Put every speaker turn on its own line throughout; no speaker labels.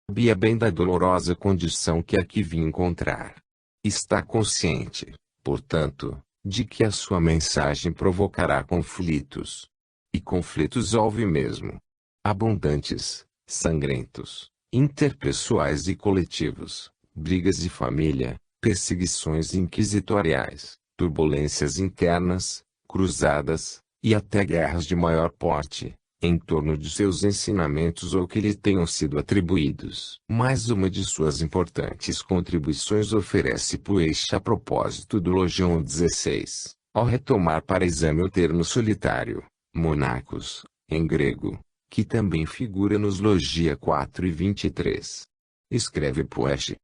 Sabia bem da dolorosa condição que aqui vim encontrar. Está consciente, portanto, de que a sua mensagem provocará conflitos. E conflitos houve mesmo. Abundantes, sangrentos, interpessoais e coletivos, brigas de família, perseguições inquisitoriais, turbulências internas, cruzadas, e até guerras de maior porte, em torno de seus ensinamentos ou que lhe tenham sido atribuídos. Mais uma de suas importantes contribuições oferece Puech a propósito do Logion 16, ao retomar para exame o termo solitário, monacos, em grego, que também figura nos Logia 4 e 23. Escreve Puech.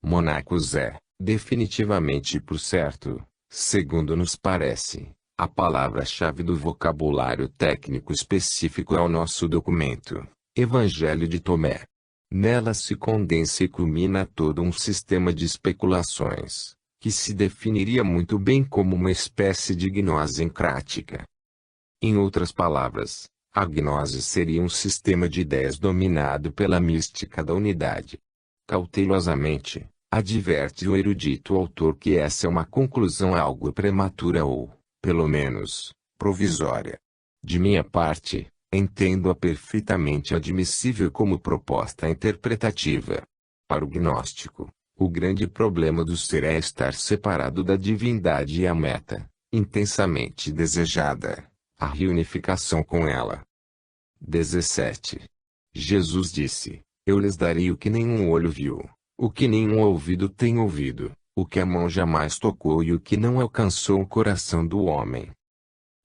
Monacos é, definitivamente por certo, segundo nos parece, a palavra-chave do vocabulário técnico específico ao nosso documento, Evangelho de Tomé. Nela se condensa e culmina todo um sistema de especulações, que se definiria muito bem como uma espécie de gnose encrática. Em outras palavras, a gnose seria um sistema de ideias dominado pela mística da unidade. Cautelosamente, adverte o erudito autor que essa é uma conclusão algo prematura ou, pelo menos, provisória. De minha parte, entendo-a perfeitamente admissível como proposta interpretativa. Para o gnóstico, o grande problema do ser é estar separado da divindade e a meta, intensamente desejada, a reunificação com ela. 17. Jesus disse: Eu lhes darei o que nenhum olho viu, o que nenhum ouvido tem ouvido, o que a mão jamais tocou e o que não alcançou o coração do homem.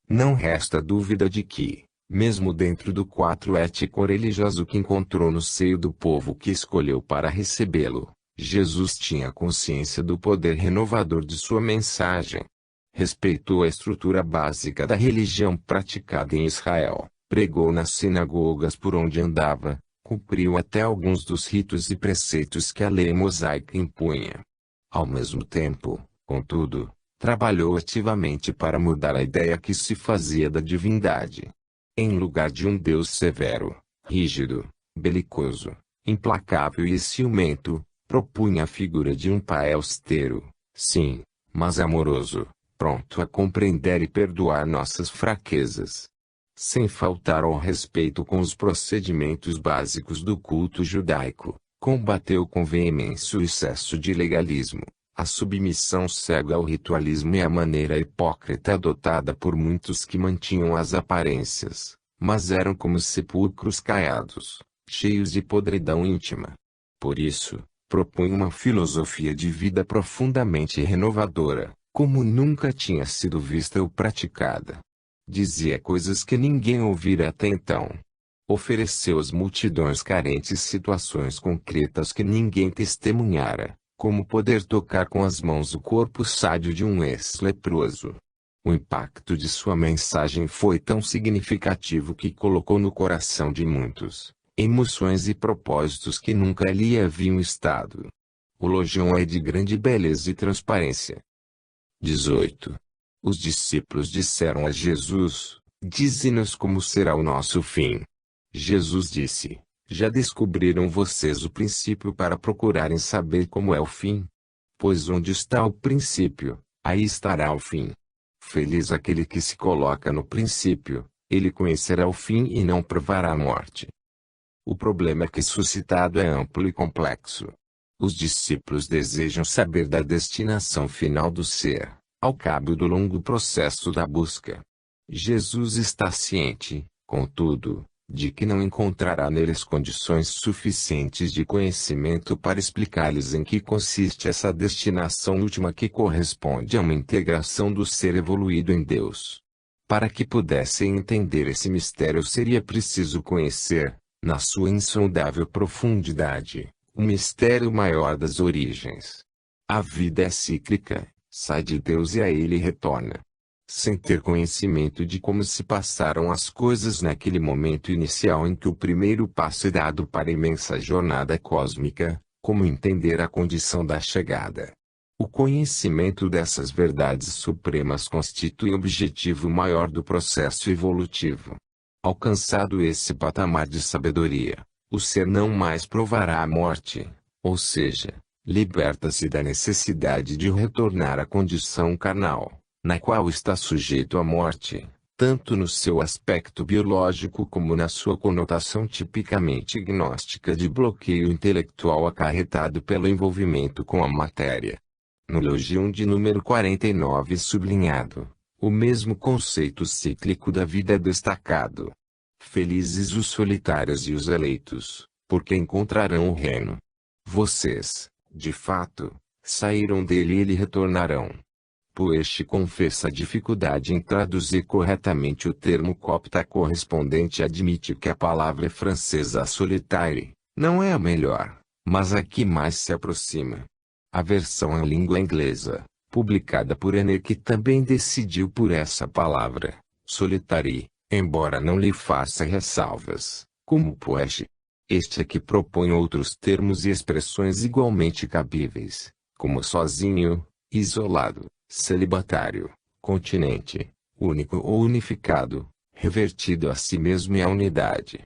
Não resta dúvida de que, mesmo dentro do quadro ético-religioso que encontrou no seio do povo que escolheu para recebê-lo, Jesus tinha consciência do poder renovador de sua mensagem. Respeitou a estrutura básica da religião praticada em Israel, pregou nas sinagogas por onde andava, cumpriu até alguns dos ritos e preceitos que a lei mosaica impunha. Ao mesmo tempo, contudo, trabalhou ativamente para mudar a ideia que se fazia da divindade. Em lugar de um Deus severo, rígido, belicoso, implacável e ciumento, propunha a figura de um pai austero, sim, mas amoroso, pronto a compreender e perdoar nossas fraquezas. Sem faltar ao respeito com os procedimentos básicos do culto judaico, combateu com veemência o excesso de legalismo, a submissão cega ao ritualismo e a maneira hipócrita adotada por muitos que mantinham as aparências, mas eram como sepulcros caiados, cheios de podridão íntima. Por isso, propunha uma filosofia de vida profundamente renovadora, como nunca tinha sido vista ou praticada. Dizia coisas que ninguém ouvira até então. Ofereceu às multidões carentes situações concretas que ninguém testemunhara, como poder tocar com as mãos o corpo sádio de um ex-leproso. O impacto de sua mensagem foi tão significativo que colocou no coração de muitos emoções e propósitos que nunca lhe haviam estado. O Logion é de grande beleza e transparência. 18. Os discípulos disseram a Jesus: Dize-nos como será o nosso fim. Jesus disse: Já descobriram vocês o princípio para procurarem saber como é o fim? Pois onde está o princípio, aí estará o fim. Feliz aquele que se coloca no princípio, ele conhecerá o fim e não provará a morte. O problema que suscitado é amplo e complexo. Os discípulos desejam saber da destinação final do ser, ao cabo do longo processo da busca. Jesus está ciente, contudo, de que não encontrará neles condições suficientes de conhecimento para explicar-lhes em que consiste essa destinação última que corresponde a uma integração do ser evoluído em Deus. Para que pudessem entender esse mistério seria preciso conhecer, na sua insondável profundidade, o mistério maior das origens. A vida é cíclica, sai de Deus e a ele retorna. Sem ter conhecimento de como se passaram as coisas naquele momento inicial em que o primeiro passo é dado para a imensa jornada cósmica, como entender a condição da chegada? O conhecimento dessas verdades supremas constitui o objetivo maior do processo evolutivo. Alcançado esse patamar de sabedoria, o ser não mais provará a morte, ou seja, liberta-se da necessidade de retornar à condição carnal, na qual está sujeito à morte, tanto no seu aspecto biológico como na sua conotação tipicamente gnóstica de bloqueio intelectual acarretado pelo envolvimento com a matéria. No Logion de número 49 sublinhado, o mesmo conceito cíclico da vida é destacado. Felizes os solitários e os eleitos, porque encontrarão o reino. Vocês, de fato, saíram dele e ele retornarão. Poeste confessa a dificuldade em traduzir corretamente o termo copta correspondente e admite que a palavra francesa solitaire não é a melhor, mas a que mais se aproxima. A versão em língua inglesa, publicada por Enek, também decidiu por essa palavra, solitary, embora não lhe faça ressalvas, como Poeste. Este é que propõe outros termos e expressões igualmente cabíveis, como sozinho, isolado, celibatário, continente, único ou unificado, revertido a si mesmo e à unidade.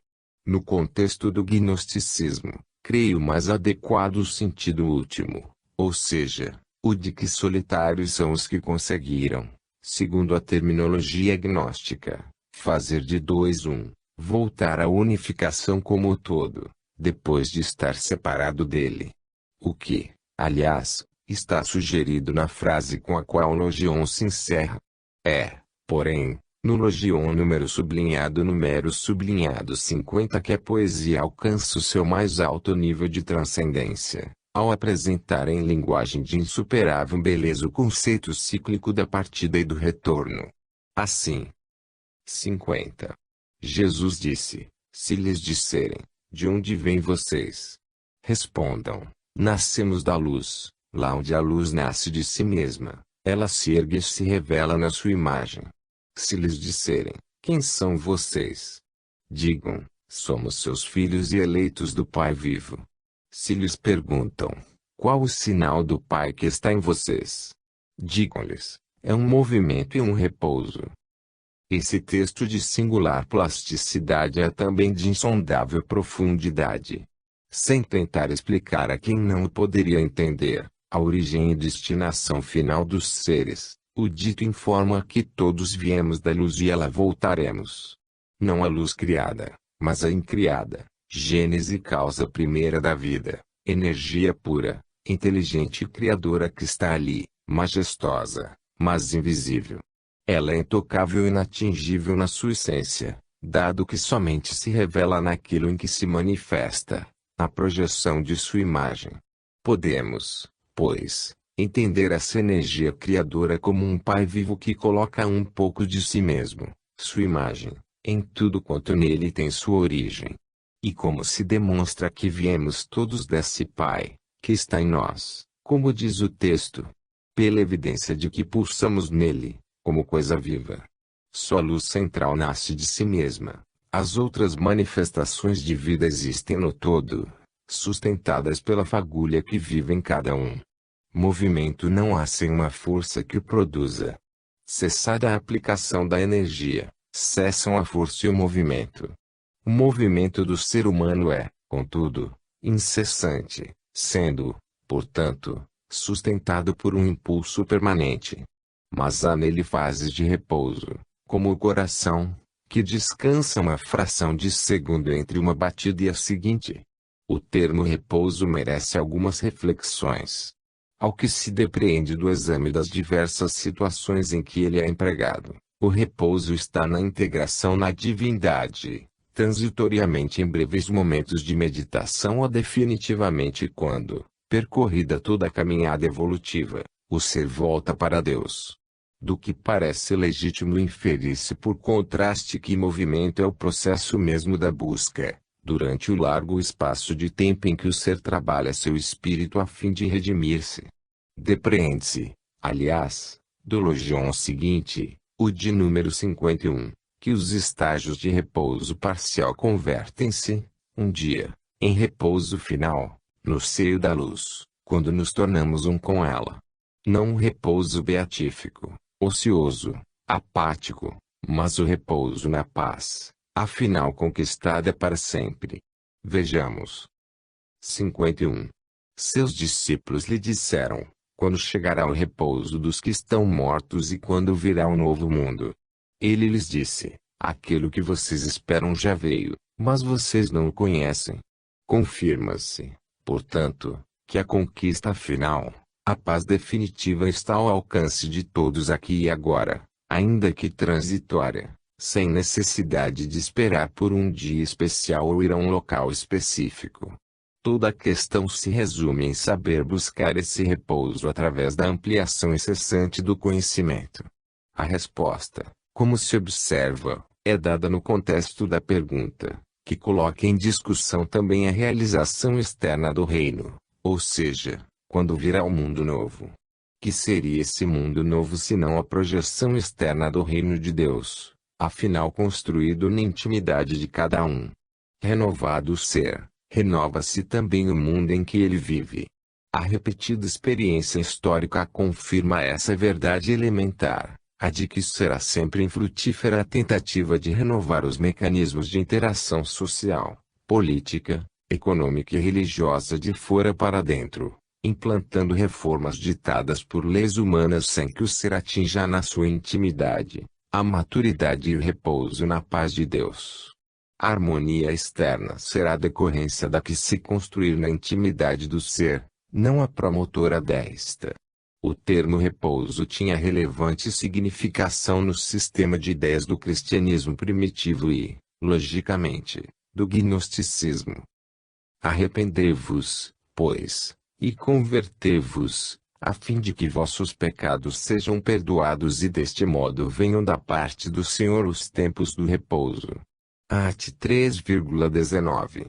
No contexto do gnosticismo, creio mais adequado o sentido último, ou seja, o de que solitários são os que conseguiram, segundo a terminologia gnóstica, fazer de dois um, voltar à unificação como o todo, depois de estar separado dele. O que, aliás, está sugerido na frase com a qual o Logion se encerra. É, porém, no Logion número sublinhado 50 que a poesia alcança o seu mais alto nível de transcendência, ao apresentar em linguagem de insuperável beleza o conceito cíclico da partida e do retorno. Assim, 50. Jesus disse, se lhes disserem, de onde vêm vocês? Respondam, nascemos da luz. Lá onde a luz nasce de si mesma, ela se ergue e se revela na sua imagem. Se lhes disserem, quem são vocês? Digam, somos seus filhos e eleitos do Pai vivo. Se lhes perguntam, qual o sinal do Pai que está em vocês? Digam-lhes, é um movimento e um repouso. Esse texto de singular plasticidade é também de insondável profundidade. Sem tentar explicar a quem não o poderia entender a origem e destinação final dos seres, o dito informa que todos viemos da luz e ela voltaremos. Não a luz criada, mas a incriada, gênese causa primeira da vida, energia pura, inteligente e criadora que está ali, majestosa, mas invisível. Ela é intocável e inatingível na sua essência, dado que somente se revela naquilo em que se manifesta, na projeção de sua imagem. Podemos, pois, entender essa energia criadora como um Pai vivo que coloca um pouco de si mesmo, sua imagem, em tudo quanto nele tem sua origem. E como se demonstra que viemos todos desse Pai, que está em nós, como diz o texto, pela evidência de que pulsamos nele, como coisa viva. Só a luz central nasce de si mesma, as outras manifestações de vida existem no todo, sustentadas pela fagulha que vive em cada um. Movimento não há sem uma força que o produza. Cessada a aplicação da energia, cessam a força e o movimento. O movimento do ser humano é, contudo, incessante, sendo, portanto, sustentado por um impulso permanente. Mas há nele fases de repouso, como o coração, que descansa uma fração de segundo entre uma batida e a seguinte. O termo repouso merece algumas reflexões. Ao que se depreende do exame das diversas situações em que ele é empregado, o repouso está na integração na divindade, transitoriamente em breves momentos de meditação ou definitivamente quando, percorrida toda a caminhada evolutiva, o ser volta para Deus. Do que parece legítimo inferir-se por contraste que movimento é o processo mesmo da busca, durante o largo espaço de tempo em que o ser trabalha seu espírito a fim de redimir-se. Depreende-se, aliás, do Logion seguinte, o de número 51, que os estágios de repouso parcial convertem-se, um dia, em repouso final, no seio da luz, quando nos tornamos um com ela. Não um repouso beatífico, ocioso, apático, mas o repouso na paz, afinal conquistada para sempre. Vejamos. 51. Seus discípulos lhe disseram: quando chegará o repouso dos que estão mortos e quando virá o novo mundo? Ele lhes disse: aquilo que vocês esperam já veio, mas vocês não o conhecem. Confirma-se, portanto, que a conquista final, a paz definitiva está ao alcance de todos aqui e agora, ainda que transitória, sem necessidade de esperar por um dia especial ou ir a um local específico. Toda a questão se resume em saber buscar esse repouso através da ampliação incessante do conhecimento. A resposta, como se observa, é dada no contexto da pergunta, que coloca em discussão também a realização externa do reino, ou seja, quando virá o mundo novo. Que seria esse mundo novo senão a projeção externa do reino de Deus, afinal construído na intimidade de cada um? Renovado o ser, renova-se também o mundo em que ele vive. A repetida experiência histórica confirma essa verdade elementar, a de que será sempre infrutífera a tentativa de renovar os mecanismos de interação social, política, econômica e religiosa de fora para dentro, implantando reformas ditadas por leis humanas sem que o ser atinja na sua intimidade, a maturidade e o repouso na paz de Deus. A harmonia externa será a decorrência da que se construir na intimidade do ser, não a promotora desta. O termo repouso tinha relevante significação no sistema de ideias do cristianismo primitivo e, logicamente, do gnosticismo. Arrependei-vos, pois, e convertei-vos, a fim de que vossos pecados sejam perdoados e deste modo venham da parte do Senhor os tempos do repouso. Art. 3,19.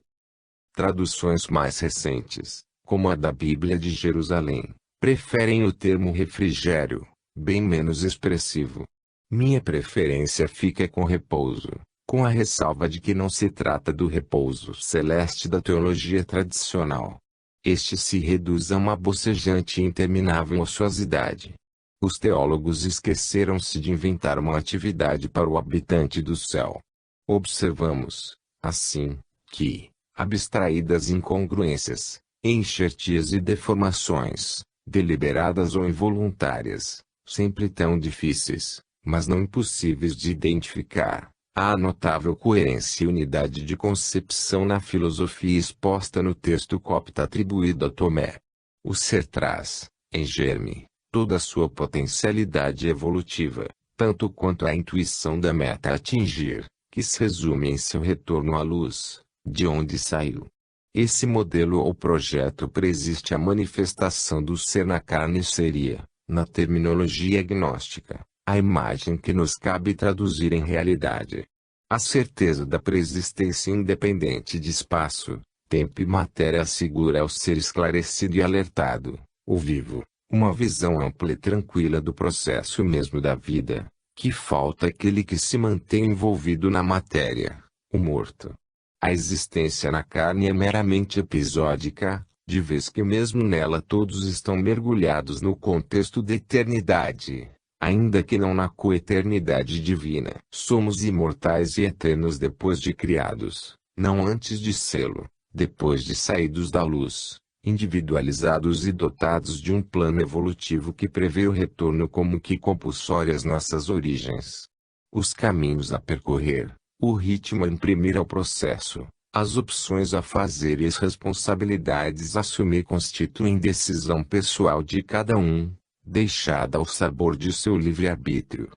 Traduções mais recentes, como a da Bíblia de Jerusalém, preferem o termo refrigério, bem menos expressivo. Minha preferência fica com repouso, com a ressalva de que não se trata do repouso celeste da teologia tradicional. Este se reduz a uma bocejante e interminável ociosidade. Os teólogos esqueceram-se de inventar uma atividade para o habitante do céu. Observamos, assim, que, abstraídas incongruências, enxertias e deformações, deliberadas ou involuntárias, sempre tão difíceis, mas não impossíveis de identificar, há notável coerência e unidade de concepção na filosofia exposta no texto copta atribuído a Tomé. O ser traz, em germe, toda a sua potencialidade evolutiva, tanto quanto a intuição da meta a atingir, que se resume em seu retorno à luz, de onde saiu. Esse modelo ou projeto preexiste a manifestação do ser na carne seria, na terminologia agnóstica, a imagem que nos cabe traduzir em realidade. A certeza da preexistência independente de espaço, tempo e matéria assegura ao ser esclarecido e alertado, o vivo, uma visão ampla e tranquila do processo mesmo da vida. Que falta aquele que se mantém envolvido na matéria, o morto. A existência na carne é meramente episódica, de vez que mesmo nela todos estão mergulhados no contexto da eternidade, ainda que não na coeternidade divina. Somos imortais e eternos depois de criados, não antes de sê-lo, depois de saídos da luz, individualizados e dotados de um plano evolutivo que prevê o retorno como que compulsório às nossas origens. Os caminhos a percorrer, o ritmo a imprimir ao processo, as opções a fazer e as responsabilidades a assumir constituem decisão pessoal de cada um, deixada ao sabor de seu livre-arbítrio.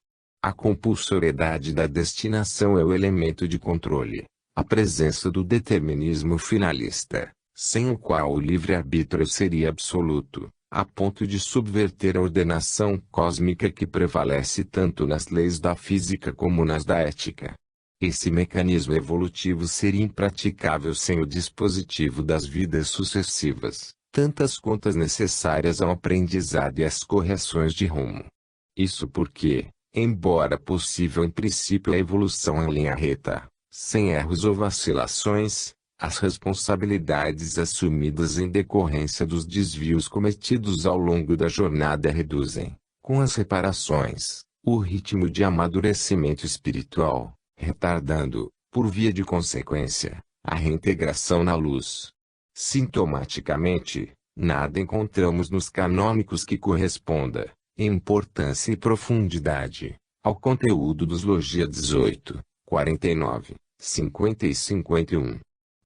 A compulsoriedade da destinação é o elemento de controle, a presença do determinismo finalista, sem o qual o livre-arbítrio seria absoluto, a ponto de subverter a ordenação cósmica que prevalece tanto nas leis da física como nas da ética. Esse mecanismo evolutivo seria impraticável sem o dispositivo das vidas sucessivas, tantas quantas necessárias ao aprendizado e às correções de rumo. Isso porque, embora possível em princípio a evolução em linha reta, sem erros ou vacilações, as responsabilidades assumidas em decorrência dos desvios cometidos ao longo da jornada reduzem, com as reparações, o ritmo de amadurecimento espiritual, retardando, por via de consequência, a reintegração na luz. Sintomaticamente, nada encontramos nos canônicos que corresponda, em importância e profundidade, ao conteúdo dos Logia 18, 49, 50 e 51.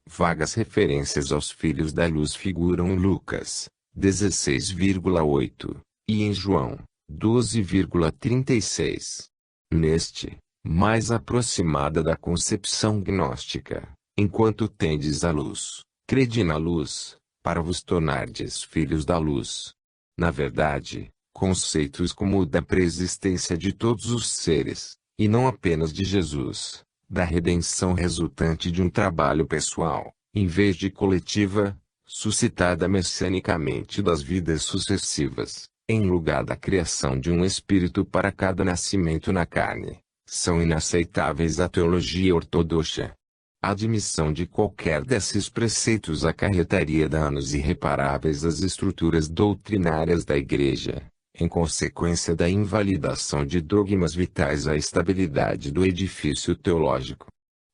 Vagas referências aos filhos da luz figuram em Lucas 16,8 e em João 12,36. Neste, mais aproximada da concepção gnóstica, enquanto tendes a luz, crede na luz, para vos tornardes filhos da luz. Na verdade, conceitos como o da preexistência de todos os seres, e não apenas de Jesus, da redenção resultante de um trabalho pessoal, em vez de coletiva, suscitada messianicamente das vidas sucessivas, em lugar da criação de um espírito para cada nascimento na carne, são inaceitáveis à teologia ortodoxa. A admissão de qualquer desses preceitos acarretaria danos irreparáveis às estruturas doutrinárias da Igreja, em consequência da invalidação de dogmas vitais à estabilidade do edifício teológico.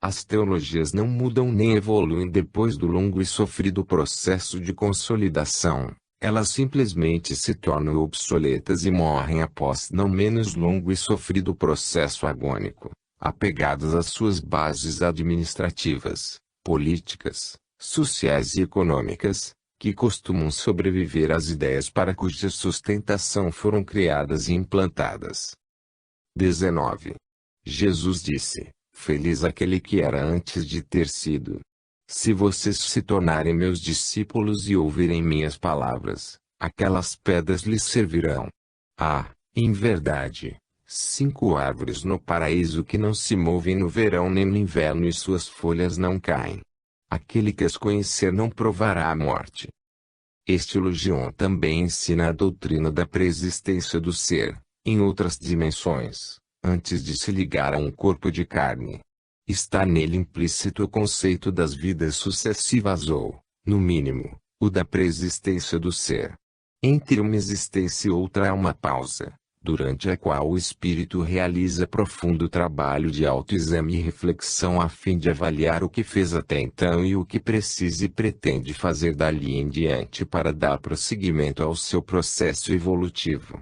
As teologias não mudam nem evoluem depois do longo e sofrido processo de consolidação, elas simplesmente se tornam obsoletas e morrem após não menos longo e sofrido processo agônico, apegadas às suas bases administrativas, políticas, sociais e econômicas, que costumam sobreviver às ideias para cuja sustentação foram criadas e implantadas. 19. Jesus disse: Feliz aquele que era antes de ter sido. Se vocês se tornarem meus discípulos e ouvirem minhas palavras, aquelas pedras lhes servirão. Em verdade, 5 árvores no paraíso que não se movem no verão nem no inverno e suas folhas não caem. Aquele que as conhecer não provará a morte. Este Logion também ensina a doutrina da preexistência do ser, em outras dimensões, antes de se ligar a um corpo de carne. Está nele implícito o conceito das vidas sucessivas ou, no mínimo, o da preexistência do ser. Entre uma existência e outra há uma pausa, durante a qual o espírito realiza profundo trabalho de autoexame e reflexão a fim de avaliar o que fez até então e o que precisa e pretende fazer dali em diante para dar prosseguimento ao seu processo evolutivo.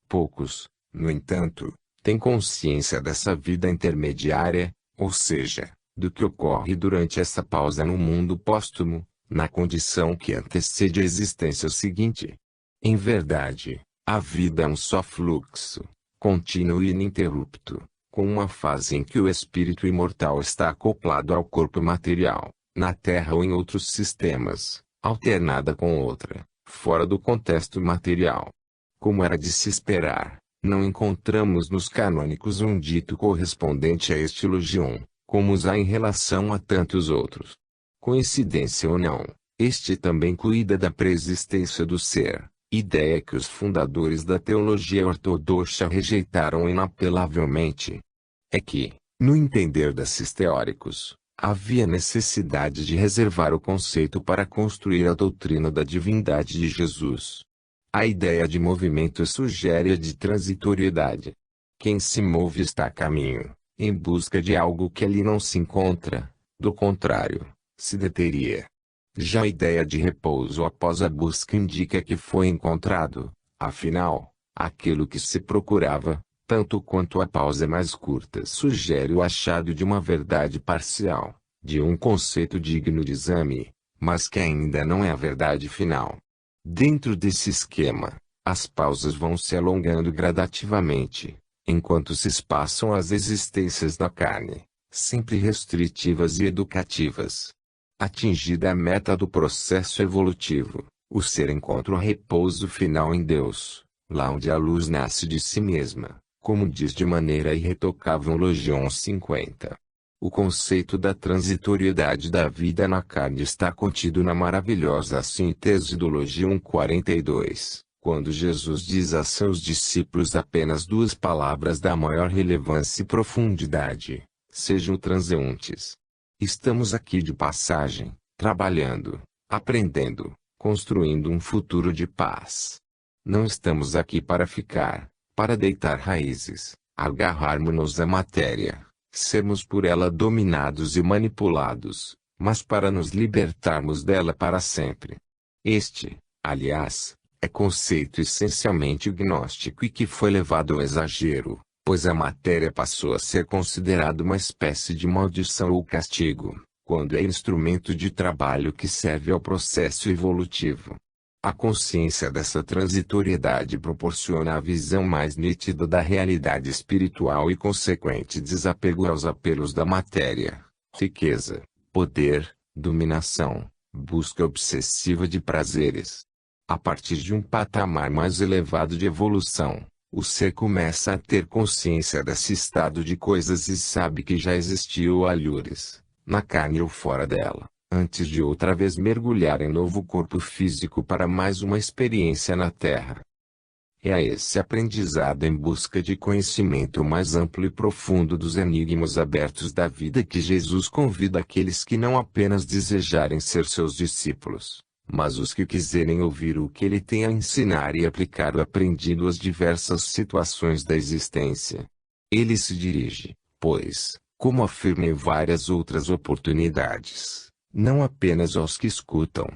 Poucos, no entanto, têm consciência dessa vida intermediária, ou seja, do que ocorre durante essa pausa no mundo póstumo, na condição que antecede a existência seguinte. Em verdade, a vida é um só fluxo, contínuo e ininterrupto, com uma fase em que o espírito imortal está acoplado ao corpo material, na Terra ou em outros sistemas, alternada com outra, fora do contexto material. Como era de se esperar, não encontramos nos canônicos um dito correspondente a este Logion, como os há em relação a tantos outros. Coincidência ou não, este também cuida da preexistência do ser. Ideia que os fundadores da teologia ortodoxa rejeitaram inapelavelmente. É que, no entender desses teóricos, havia necessidade de reservar o conceito para construir a doutrina da divindade de Jesus. A ideia de movimento sugere a de transitoriedade. Quem se move está a caminho, em busca de algo que ali não se encontra, do contrário, se deteria. Já a ideia de repouso após a busca indica que foi encontrado, afinal, aquilo que se procurava, tanto quanto a pausa mais curta sugere o achado de uma verdade parcial, de um conceito digno de exame, mas que ainda não é a verdade final. Dentro desse esquema, as pausas vão se alongando gradativamente, enquanto se espaçam as existências na carne, sempre restritivas e educativas. Atingida a meta do processo evolutivo, o ser encontra o repouso final em Deus, lá onde a luz nasce de si mesma, como diz de maneira irretocável o Logion 50. O conceito da transitoriedade da vida na carne está contido na maravilhosa síntese do Logion 42, quando Jesus diz a seus discípulos apenas 2 palavras da maior relevância e profundidade: sejam transeuntes. Estamos aqui de passagem, trabalhando, aprendendo, construindo um futuro de paz. Não estamos aqui para ficar, para deitar raízes, agarrarmos-nos à matéria, sermos por ela dominados e manipulados, mas para nos libertarmos dela para sempre. Este, aliás, é conceito essencialmente gnóstico e que foi levado ao exagero, pois a matéria passou a ser considerada uma espécie de maldição ou castigo, quando é instrumento de trabalho que serve ao processo evolutivo. A consciência dessa transitoriedade proporciona a visão mais nítida da realidade espiritual e consequente desapego aos apelos da matéria, riqueza, poder, dominação, busca obsessiva de prazeres. A partir de um patamar mais elevado de evolução, o ser começa a ter consciência desse estado de coisas e sabe que já existiu alhures, na carne ou fora dela, antes de outra vez mergulhar em novo corpo físico para mais uma experiência na Terra. É a esse aprendizado em busca de conhecimento mais amplo e profundo dos enigmas abertos da vida que Jesus convida aqueles que não apenas desejarem ser seus discípulos, mas os que quiserem ouvir o que ele tem a ensinar e aplicar o aprendido às diversas situações da existência. Ele se dirige, pois, como afirma em várias outras oportunidades, não apenas aos que escutam,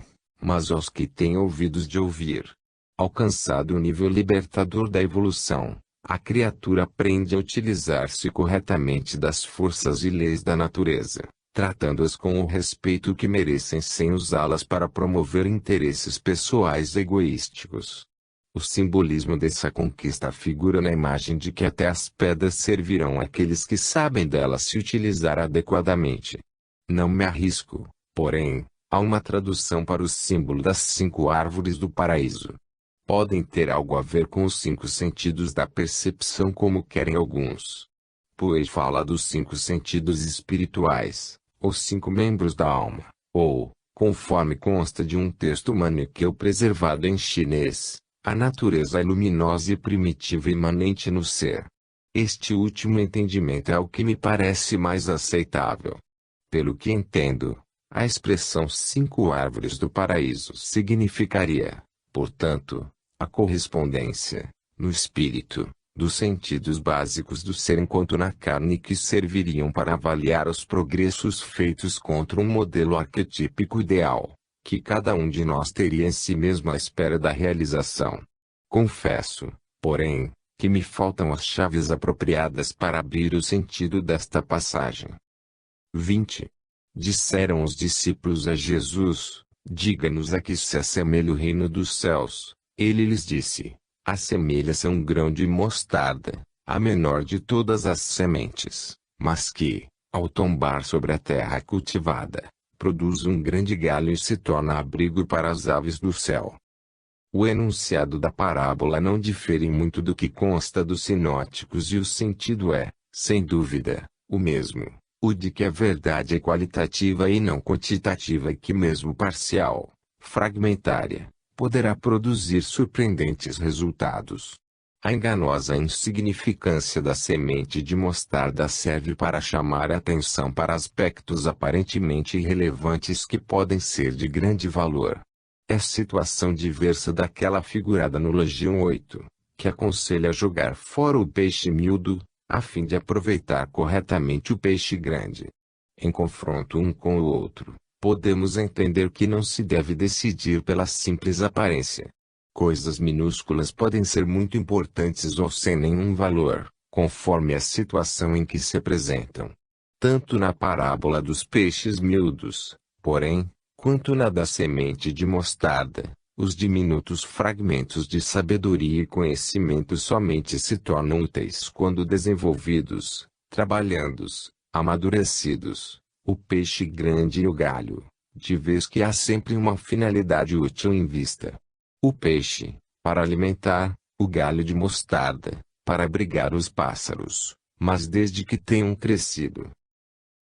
mas aos que têm ouvidos de ouvir. Alcançado o nível libertador da evolução, a criatura aprende a utilizar-se corretamente das forças e leis da natureza, tratando-as com o respeito que merecem sem usá-las para promover interesses pessoais egoísticos. O simbolismo dessa conquista figura na imagem de que até as pedras servirão àqueles que sabem delas se utilizar adequadamente. Não me arrisco, porém, a uma tradução para o símbolo das 5 árvores do paraíso. Podem ter algo a ver com os 5 sentidos da percepção como querem alguns. Pois fala dos 5 sentidos espirituais, os 5 membros da alma, ou, conforme consta de um texto maniqueu preservado em chinês, a natureza luminosa e primitiva imanente no ser. Este último entendimento é o que me parece mais aceitável. Pelo que entendo, a expressão 5 árvores do paraíso significaria, portanto, a correspondência, no espírito, dos sentidos básicos do ser enquanto na carne que serviriam para avaliar os progressos feitos contra um modelo arquetípico ideal, que cada um de nós teria em si mesmo à espera da realização. Confesso, porém, que me faltam as chaves apropriadas para abrir o sentido desta passagem. 20. Disseram os discípulos a Jesus: diga-nos a que se assemelha o reino dos céus. Ele lhes disse: assemelha-se a um grão de mostarda, a menor de todas as sementes, mas que, ao tombar sobre a terra cultivada, produz um grande galho e se torna abrigo para as aves do céu. O enunciado da parábola não difere muito do que consta dos sinóticos e o sentido é, sem dúvida, o mesmo, o de que a verdade é qualitativa e não quantitativa e que mesmo parcial, fragmentária, poderá produzir surpreendentes resultados. A enganosa insignificância da semente de mostarda serve para chamar a atenção para aspectos aparentemente irrelevantes que podem ser de grande valor. É situação diversa daquela figurada no Legião 8, que aconselha jogar fora o peixe miúdo, a fim de aproveitar corretamente o peixe grande. Em confronto um com o outro, podemos entender que não se deve decidir pela simples aparência. Coisas minúsculas podem ser muito importantes ou sem nenhum valor, conforme a situação em que se apresentam. Tanto na parábola dos peixes miúdos, porém, quanto na da semente de mostarda, os diminutos fragmentos de sabedoria e conhecimento somente se tornam úteis quando desenvolvidos, trabalhandos, amadurecidos. O peixe grande e o galho, de vez que há sempre uma finalidade útil em vista. O peixe, para alimentar, o galho de mostarda, para abrigar os pássaros, mas desde que tenham crescido.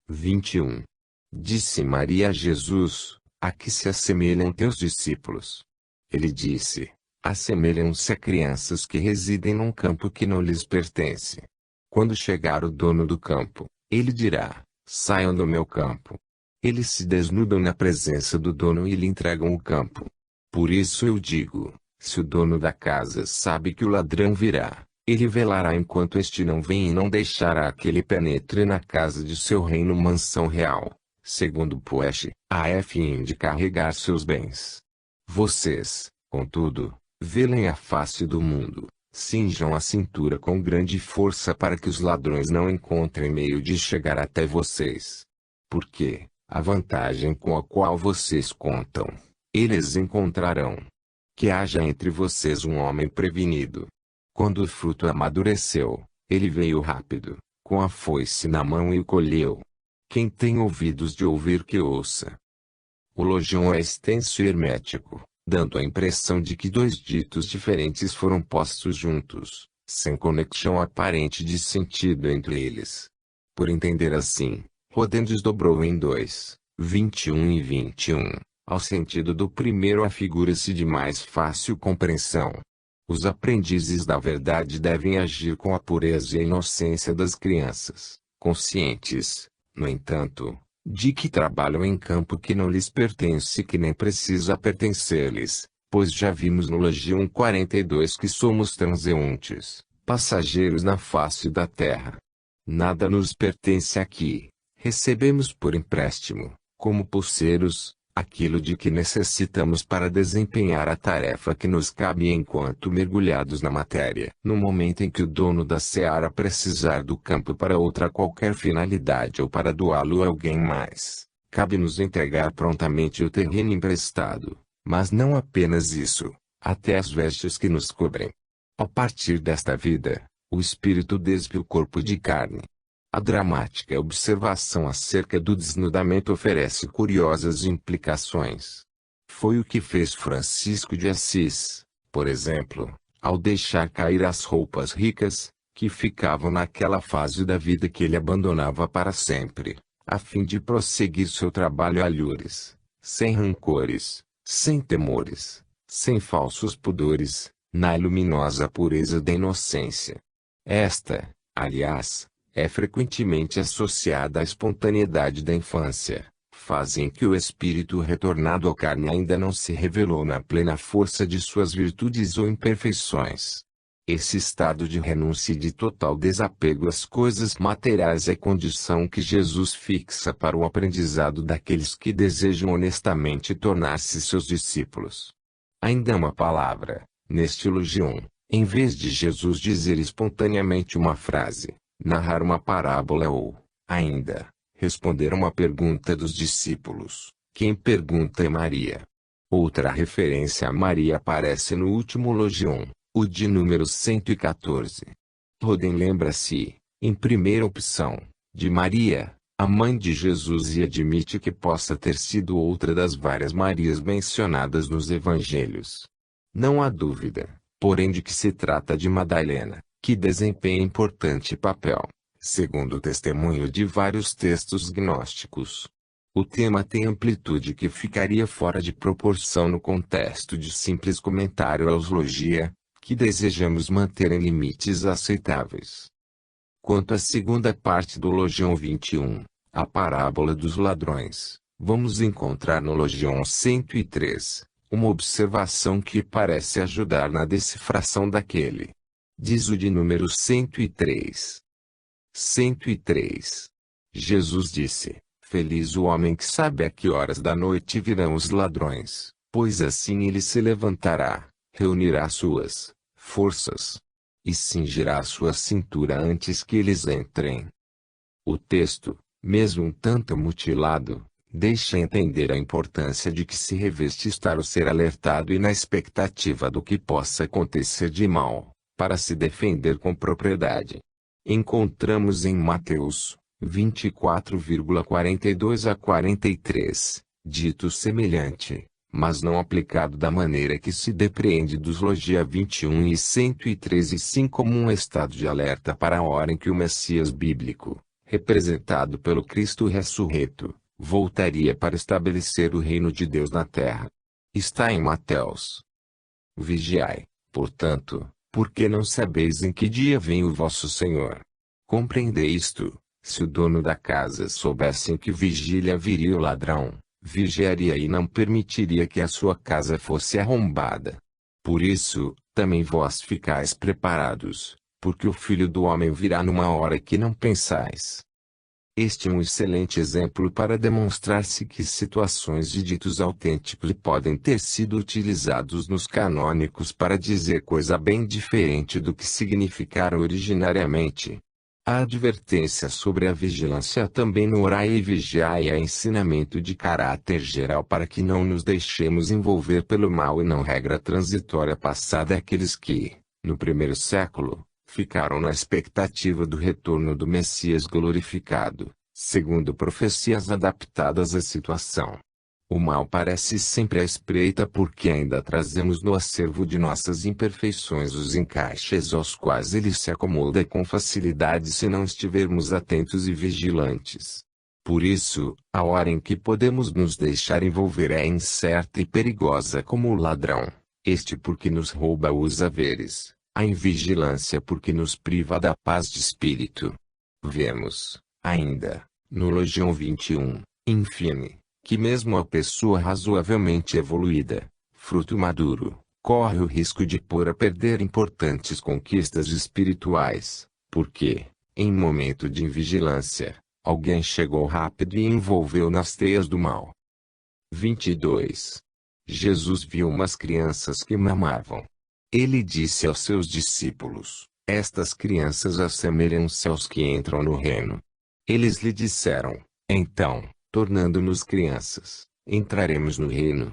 21. Disse Maria a Jesus: a que se assemelham teus discípulos? Ele disse: assemelham-se a crianças que residem num campo que não lhes pertence. Quando chegar o dono do campo, ele dirá: saiam do meu campo. Eles se desnudam na presença do dono e lhe entregam o campo. Por isso eu digo, se o dono da casa sabe que o ladrão virá, ele velará enquanto este não vem e não deixará que ele penetre na casa de seu reino mansão real, segundo Poesch, a fim de carregar seus bens. Vocês, contudo, velem a face do mundo, cinjam a cintura com grande força para que os ladrões não encontrem meio de chegar até vocês. Porque, a vantagem com a qual vocês contam, eles encontrarão. Que haja entre vocês um homem prevenido. Quando o fruto amadureceu, ele veio rápido, com a foice na mão e o colheu. Quem tem ouvidos de ouvir que ouça. O logion é extenso e hermético, dando a impressão de que dois ditos diferentes foram postos juntos, sem conexão aparente de sentido entre eles. Por entender assim, Rodin desdobrou em 2, 21 e 21. Ao sentido do primeiro afigura-se de mais fácil compreensão. Os aprendizes da verdade devem agir com a pureza e a inocência das crianças, conscientes, no entanto, de que trabalham em campo que não lhes pertence e que nem precisa pertencer-lhes, pois já vimos no Logion 42 que somos transeuntes, passageiros na face da terra. Nada nos pertence aqui, recebemos por empréstimo, como pulseiros, aquilo de que necessitamos para desempenhar a tarefa que nos cabe enquanto mergulhados na matéria. No momento em que o dono da seara precisar do campo para outra qualquer finalidade ou para doá-lo a alguém mais, cabe-nos entregar prontamente o terreno emprestado, mas não apenas isso, até as vestes que nos cobrem. Ao partir desta vida, o espírito despe o corpo de carne. A dramática observação acerca do desnudamento oferece curiosas implicações. Foi o que fez Francisco de Assis, por exemplo, ao deixar cair as roupas ricas, que ficavam naquela fase da vida que ele abandonava para sempre, a fim de prosseguir seu trabalho alhures, sem rancores, sem temores, sem falsos pudores, na luminosa pureza da inocência. Esta, aliás, é frequentemente associada à espontaneidade da infância, fase em que o espírito retornado à carne ainda não se revelou na plena força de suas virtudes ou imperfeições. Esse estado de renúncia e de total desapego às coisas materiais é condição que Jesus fixa para o aprendizado daqueles que desejam honestamente tornar-se seus discípulos. Ainda uma palavra, neste Logion, em vez de Jesus dizer espontaneamente uma frase, narrar uma parábola ou, ainda, responder uma pergunta dos discípulos. Quem pergunta é Maria. Outra referência a Maria aparece no último Logion, o de número 114. Rodin lembra-se, em primeira opção, de Maria, a mãe de Jesus e admite que possa ter sido outra das várias Marias mencionadas nos evangelhos. Não há dúvida, porém, de que se trata de Madalena, que desempenha importante papel, segundo o testemunho de vários textos gnósticos. O tema tem amplitude que ficaria fora de proporção no contexto de simples comentário aos Logia, que desejamos manter em limites aceitáveis. Quanto à segunda parte do Logion 21, a parábola dos ladrões, vamos encontrar no Logion 103, uma observação que parece ajudar na decifração daquele. Diz o de número 103. 103. Jesus disse: Feliz o homem que sabe a que horas da noite virão os ladrões, pois assim ele se levantará, reunirá suas forças e cingirá sua cintura antes que eles entrem. O texto, mesmo um tanto mutilado, deixa entender a importância de que se reveste estar o ser alertado e na expectativa do que possa acontecer de mal, para se defender com propriedade. Encontramos em Mateus 24,42 a 43, dito semelhante, mas não aplicado da maneira que se depreende dos Logia 21 e 103 e sim como um estado de alerta para a hora em que o Messias bíblico, representado pelo Cristo ressurreto, voltaria para estabelecer o reino de Deus na terra. Está em Mateus. Vigiai, portanto, porque não sabeis em que dia vem o vosso Senhor. Compreendei isto: se o dono da casa soubesse em que vigília viria o ladrão, vigiaria e não permitiria que a sua casa fosse arrombada. Por isso, também vós ficais preparados, porque o Filho do Homem virá numa hora que não pensais. Este é um excelente exemplo para demonstrar-se que situações de ditos autênticos podem ter sido utilizados nos canônicos para dizer coisa bem diferente do que significaram originariamente. A advertência sobre a vigilância também no orai e vigiai é ensinamento de caráter geral para que não nos deixemos envolver pelo mal e não regra transitória passada àqueles que, no primeiro século, ficaram na expectativa do retorno do Messias glorificado, segundo profecias adaptadas à situação. O mal parece sempre à espreita porque ainda trazemos no acervo de nossas imperfeições os encaixes aos quais ele se acomoda com facilidade se não estivermos atentos e vigilantes. Por isso, a hora em que podemos nos deixar envolver é incerta e perigosa como o ladrão, este porque nos rouba os haveres, a invigilância porque nos priva da paz de espírito. Vemos, ainda, no Legião 21, infine, que mesmo a pessoa razoavelmente evoluída, fruto maduro, corre o risco de pôr a perder importantes conquistas espirituais, porque, em momento de invigilância, alguém chegou rápido e envolveu nas teias do mal. 22. Jesus viu umas crianças que mamavam. Ele disse aos seus discípulos: estas crianças assemelham-se aos que entram no reino. Eles lhe disseram: então, tornando-nos crianças, entraremos no reino.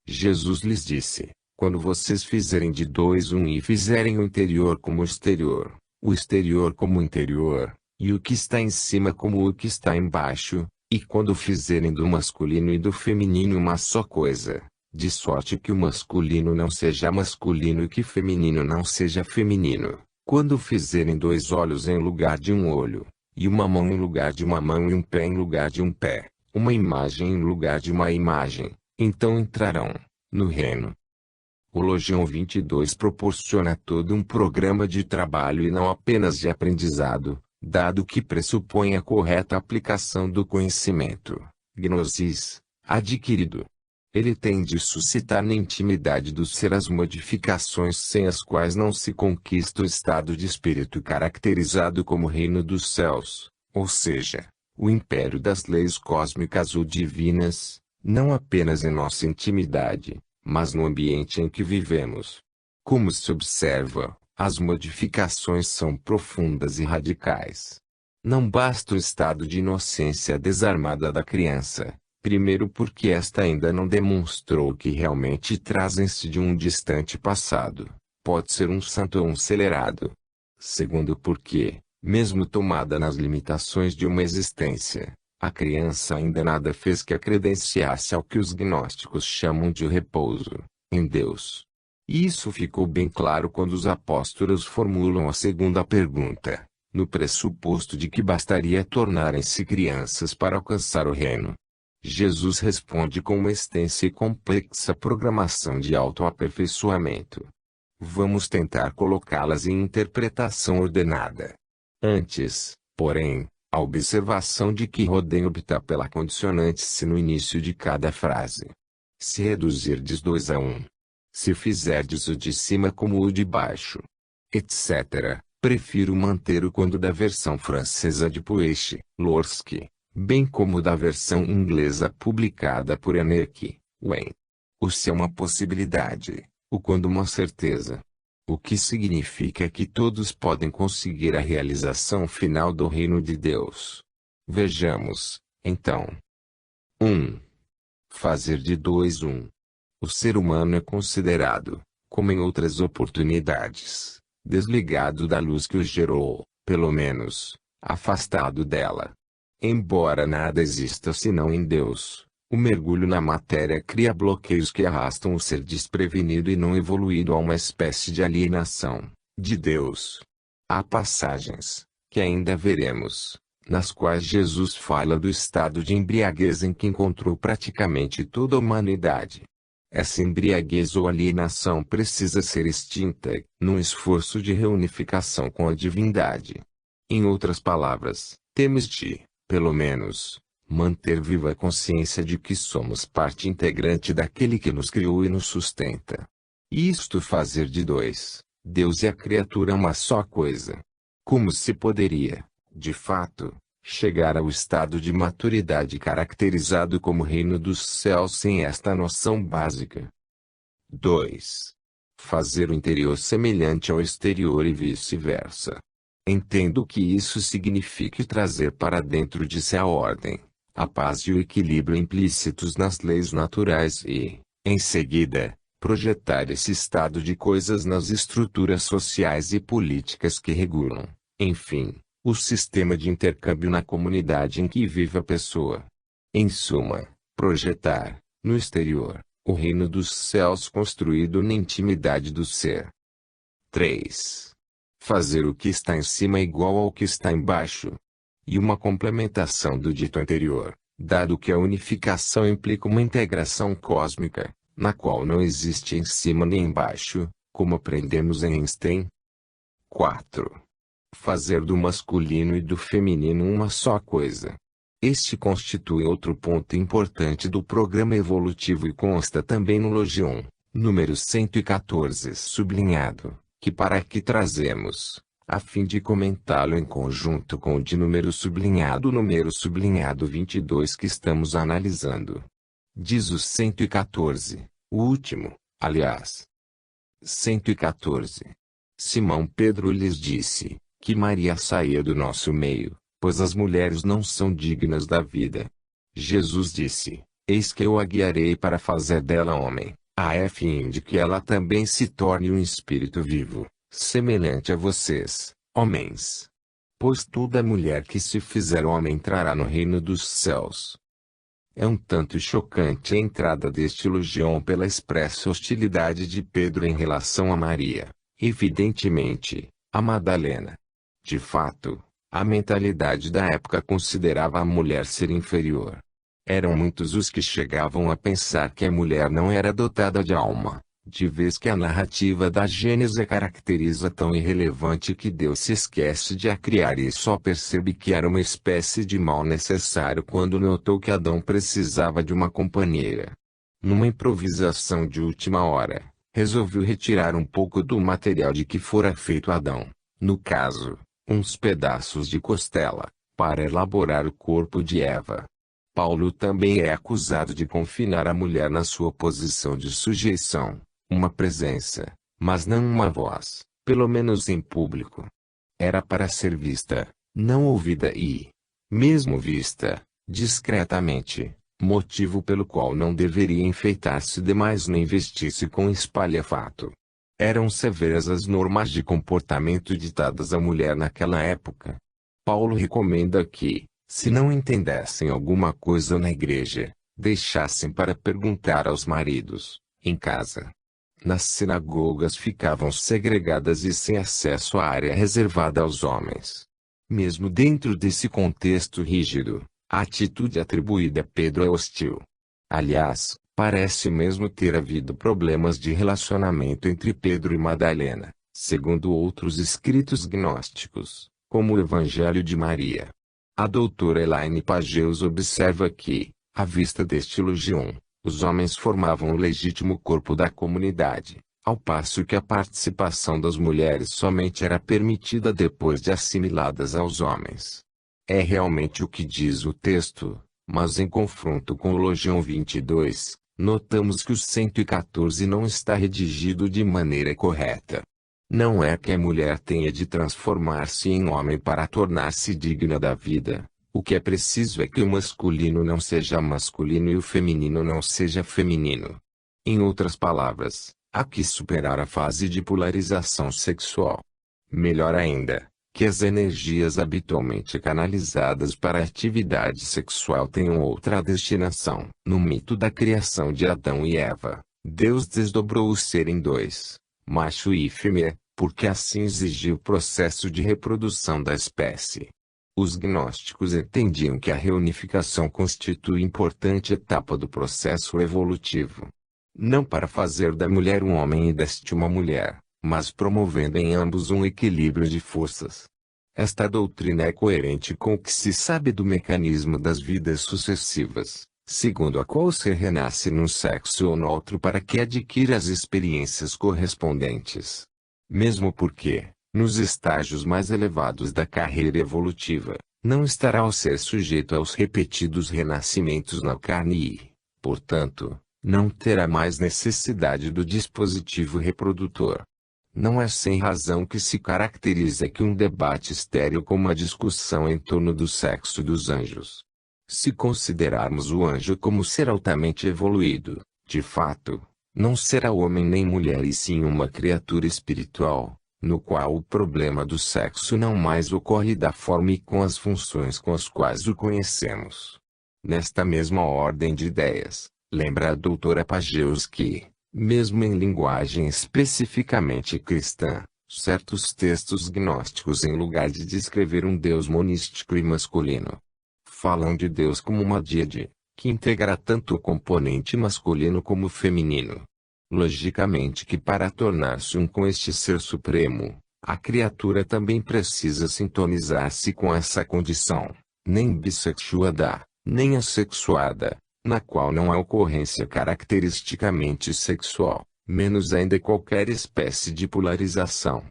Jesus lhes disse: quando vocês fizerem de dois um e fizerem o interior como o exterior como o interior, e o que está em cima como o que está embaixo, e quando fizerem do masculino e do feminino uma só coisa, de sorte que o masculino não seja masculino e que feminino não seja feminino, quando fizerem dois olhos em lugar de um olho, e uma mão em lugar de uma mão e um pé em lugar de um pé, uma imagem em lugar de uma imagem, então entrarão no reino. O Legião 22 proporciona todo um programa de trabalho e não apenas de aprendizado, dado que pressupõe a correta aplicação do conhecimento, gnosis, adquirido. Ele tem de suscitar na intimidade do ser as modificações sem as quais não se conquista o estado de espírito caracterizado como reino dos céus, ou seja, o império das leis cósmicas ou divinas, não apenas em nossa intimidade, mas no ambiente em que vivemos. Como se observa, as modificações são profundas e radicais. Não basta o estado de inocência desarmada da criança. Primeiro porque esta ainda não demonstrou que realmente trazem-se de um distante passado, pode ser um santo ou um acelerado. Segundo porque, mesmo tomada nas limitações de uma existência, a criança ainda nada fez que a credenciasse ao que os gnósticos chamam de repouso, em Deus. E isso ficou bem claro quando os apóstolos formulam a segunda pergunta, no pressuposto de que bastaria tornarem-se crianças para alcançar o reino. Jesus responde com uma extensa e complexa programação de autoaperfeiçoamento. Vamos tentar colocá-las em interpretação ordenada. Antes, porém, a observação de que Rodin opta pela condicionante se no início de cada frase. Se reduzirdes 2 a 1. Se fizerdes o de cima como o de baixo. Etc. Prefiro manter o quando da versão francesa de Puech, Lorsky, bem como da versão inglesa publicada por Enek, Wen. O se é uma possibilidade, o quando uma certeza. O que significa que todos podem conseguir a realização final do reino de Deus. Vejamos, então. 1. Fazer de 2 um. O ser humano é considerado, como em outras oportunidades, desligado da luz que o gerou, pelo menos, afastado dela. Embora nada exista senão em Deus, o mergulho na matéria cria bloqueios que arrastam o ser desprevenido e não evoluído a uma espécie de alienação de Deus. Há passagens, que ainda veremos, nas quais Jesus fala do estado de embriaguez em que encontrou praticamente toda a humanidade. Essa embriaguez ou alienação precisa ser extinta, num esforço de reunificação com a divindade. Em outras palavras, temos de, pelo menos, manter viva a consciência de que somos parte integrante daquele que nos criou e nos sustenta. Isto fazer de 2, Deus e a criatura uma só coisa. Como se poderia, de fato, chegar ao estado de maturidade caracterizado como reino dos céus sem esta noção básica. 2. Fazer o interior semelhante ao exterior e vice-versa. Entendo que isso signifique trazer para dentro de si a ordem, a paz e o equilíbrio implícitos nas leis naturais e, em seguida, projetar esse estado de coisas nas estruturas sociais e políticas que regulam, enfim, o sistema de intercâmbio na comunidade em que vive a pessoa. Em suma, projetar, no exterior, o reino dos céus construído na intimidade do ser. 3. Fazer o que está em cima igual ao que está embaixo. E uma complementação do dito anterior, dado que a unificação implica uma integração cósmica, na qual não existe em cima nem embaixo, como aprendemos em Einstein. 4. Fazer do masculino e do feminino uma só coisa. Este constitui outro ponto importante do programa evolutivo e consta também no Logion, número 114 sublinhado, que para aqui trazemos, a fim de comentá-lo em conjunto com o de número sublinhado 22 que estamos analisando. Diz o 114, o último, aliás. 114. Simão Pedro lhes disse, que Maria saía do nosso meio, pois as mulheres não são dignas da vida. Jesus disse, eis que eu a guiarei para fazer dela homem, a fim de que ela também se torne um espírito vivo, semelhante a vocês, homens. Pois toda mulher que se fizer homem entrará no reino dos céus. É um tanto chocante a entrada deste Logion pela expressa hostilidade de Pedro em relação a Maria, evidentemente, a Madalena. De fato, a mentalidade da época considerava a mulher ser inferior. Eram muitos os que chegavam a pensar que a mulher não era dotada de alma, de vez que a narrativa da Gênese a caracteriza tão irrelevante que Deus se esquece de a criar e só percebe que era uma espécie de mal necessário quando notou que Adão precisava de uma companheira. Numa improvisação de última hora, resolveu retirar um pouco do material de que fora feito Adão, no caso, uns pedaços de costela, para elaborar o corpo de Eva. Paulo também é acusado de confinar a mulher na sua posição de sujeição, uma presença, mas não uma voz, pelo menos em público. Era para ser vista, não ouvida e, mesmo vista, discretamente, motivo pelo qual não deveria enfeitar-se demais nem vestir-se com espalhafato. Eram severas as normas de comportamento ditadas à mulher naquela época. Paulo recomenda que, se não entendessem alguma coisa na igreja, deixassem para perguntar aos maridos, em casa. Nas sinagogas ficavam segregadas e sem acesso à área reservada aos homens. Mesmo dentro desse contexto rígido, a atitude atribuída a Pedro é hostil. Aliás, parece mesmo ter havido problemas de relacionamento entre Pedro e Madalena, segundo outros escritos gnósticos, como o Evangelho de Maria. A doutora Elaine Pageus observa que, à vista deste Logion, os homens formavam o legítimo corpo da comunidade, ao passo que a participação das mulheres somente era permitida depois de assimiladas aos homens. É realmente o que diz o texto, mas em confronto com o Logion 22, notamos que o 114 não está redigido de maneira correta. Não é que a mulher tenha de transformar-se em homem para tornar-se digna da vida. O que é preciso é que o masculino não seja masculino e o feminino não seja feminino. Em outras palavras, há que superar a fase de polarização sexual. Melhor ainda, que as energias habitualmente canalizadas para a atividade sexual tenham outra destinação. No mito da criação de Adão e Eva, Deus desdobrou o ser em dois, macho e fêmea, porque assim exigiu o processo de reprodução da espécie. Os gnósticos entendiam que a reunificação constitui importante etapa do processo evolutivo. Não para fazer da mulher um homem e deste uma mulher, mas promovendo em ambos um equilíbrio de forças. Esta doutrina é coerente com o que se sabe do mecanismo das vidas sucessivas, segundo a qual o ser renasce num sexo ou no outro para que adquira as experiências correspondentes. Mesmo porque, nos estágios mais elevados da carreira evolutiva, não estará ao ser sujeito aos repetidos renascimentos na carne e, portanto, não terá mais necessidade do dispositivo reprodutor. Não é sem razão que se caracteriza que um debate estéril como a discussão em torno do sexo dos anjos. Se considerarmos o anjo como ser altamente evoluído, de fato, não será homem nem mulher e sim uma criatura espiritual, no qual o problema do sexo não mais ocorre da forma e com as funções com as quais o conhecemos. Nesta mesma ordem de ideias, lembra a doutora Pageus que, mesmo em linguagem especificamente cristã, certos textos gnósticos em lugar de descrever um Deus monístico e masculino, falam de Deus como uma díade, que integra tanto o componente masculino como o feminino. Logicamente que para tornar-se um com este ser supremo, a criatura também precisa sintonizar-se com essa condição, nem bissexuada, nem assexuada, na qual não há ocorrência caracteristicamente sexual, menos ainda qualquer espécie de polarização.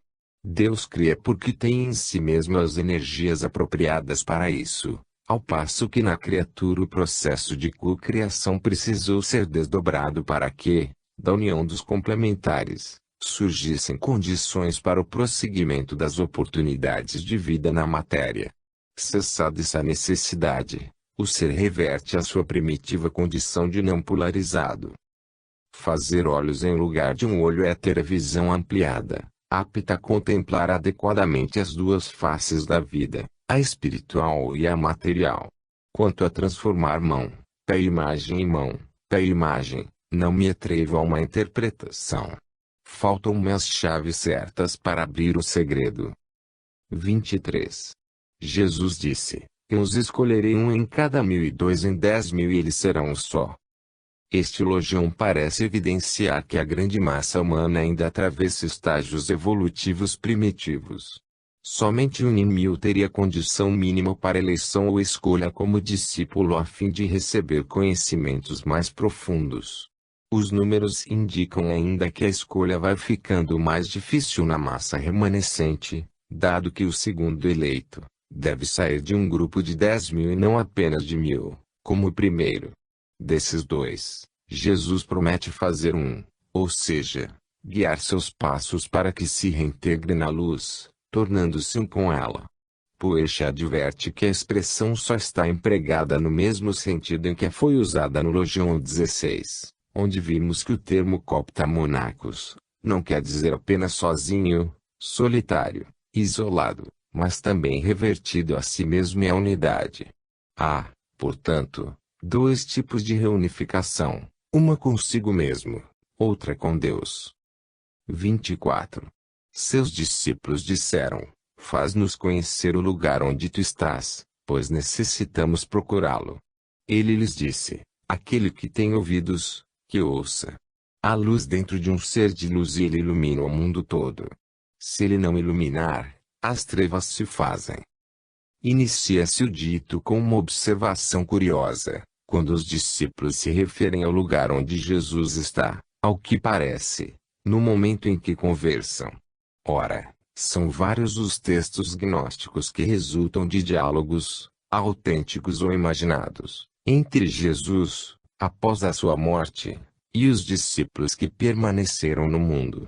Deus cria porque tem em si mesmo as energias apropriadas para isso, ao passo que na criatura o processo de cocriação precisou ser desdobrado para que, da união dos complementares, surgissem condições para o prosseguimento das oportunidades de vida na matéria. Cessada essa necessidade, o ser reverte a sua primitiva condição de não polarizado. Fazer olhos em lugar de um olho é ter a visão ampliada, apta a contemplar adequadamente as duas faces da vida, a espiritual e a material. Quanto a transformar mão, pé imagem em mão, pé imagem, não me atrevo a uma interpretação. Faltam-me as chaves certas para abrir o segredo. 23. Jesus disse: eu os escolherei um em cada 1.000 e 2 em 10.000 e eles serão um só. Este logião parece evidenciar que a grande massa humana ainda atravessa estágios evolutivos primitivos. Somente 1 em 1.000 teria condição mínima para eleição ou escolha como discípulo a fim de receber conhecimentos mais profundos. Os números indicam ainda que a escolha vai ficando mais difícil na massa remanescente, dado que o segundo eleito deve sair de um grupo de 10.000 e não apenas de 1.000, como o primeiro. Desses dois, Jesus promete fazer um, ou seja, guiar seus passos para que se reintegre na luz, tornando-se um com ela. Poesch adverte que a expressão só está empregada no mesmo sentido em que foi usada no Logion 16, onde vimos que o termo copta monacos não quer dizer apenas sozinho, solitário, isolado, mas também revertido a si mesmo e à unidade. Há, portanto, dois tipos de reunificação, uma consigo mesmo, outra com Deus. 24. Seus discípulos disseram: faz-nos conhecer o lugar onde tu estás, pois necessitamos procurá-lo. Ele lhes disse: aquele que tem ouvidos, que ouça. Há luz dentro de um ser de luz e ele ilumina o mundo todo. Se ele não iluminar, as trevas se fazem. Inicia-se o dito com uma observação curiosa. Quando os discípulos se referem ao lugar onde Jesus está, ao que parece, no momento em que conversam. Ora, são vários os textos gnósticos que resultam de diálogos, autênticos ou imaginados, entre Jesus, após a sua morte, e os discípulos que permaneceram no mundo.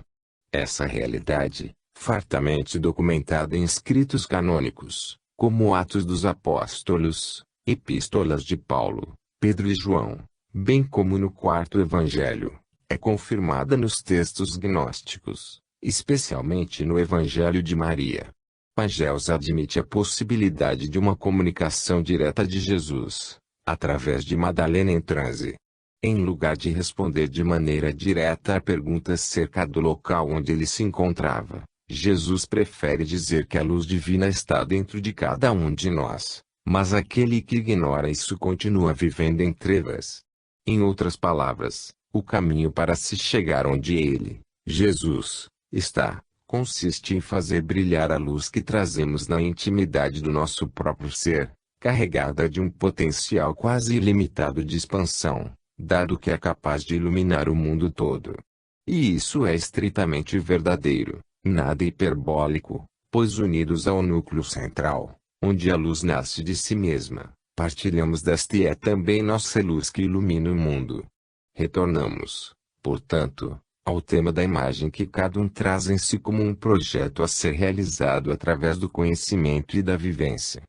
Essa realidade, fartamente documentada em escritos canônicos, como Atos dos Apóstolos, Epístolas de Paulo, Pedro e João, bem como no quarto Evangelho, é confirmada nos textos gnósticos, especialmente no Evangelho de Maria. Pageus admite a possibilidade de uma comunicação direta de Jesus, através de Madalena em transe. Em lugar de responder de maneira direta a perguntas acerca do local onde ele se encontrava, Jesus prefere dizer que a luz divina está dentro de cada um de nós, mas aquele que ignora isso continua vivendo em trevas. Em outras palavras, o caminho para se chegar onde ele, Jesus, está, consiste em fazer brilhar a luz que trazemos na intimidade do nosso próprio ser, carregada de um potencial quase ilimitado de expansão, dado que é capaz de iluminar o mundo todo. E isso é estritamente verdadeiro, nada hiperbólico, pois unidos ao núcleo central, Onde a luz nasce de si mesma, partilhamos desta e é também nossa luz que ilumina o mundo. Retornamos, portanto, ao tema da imagem que cada um traz em si como um projeto a ser realizado através do conhecimento e da vivência.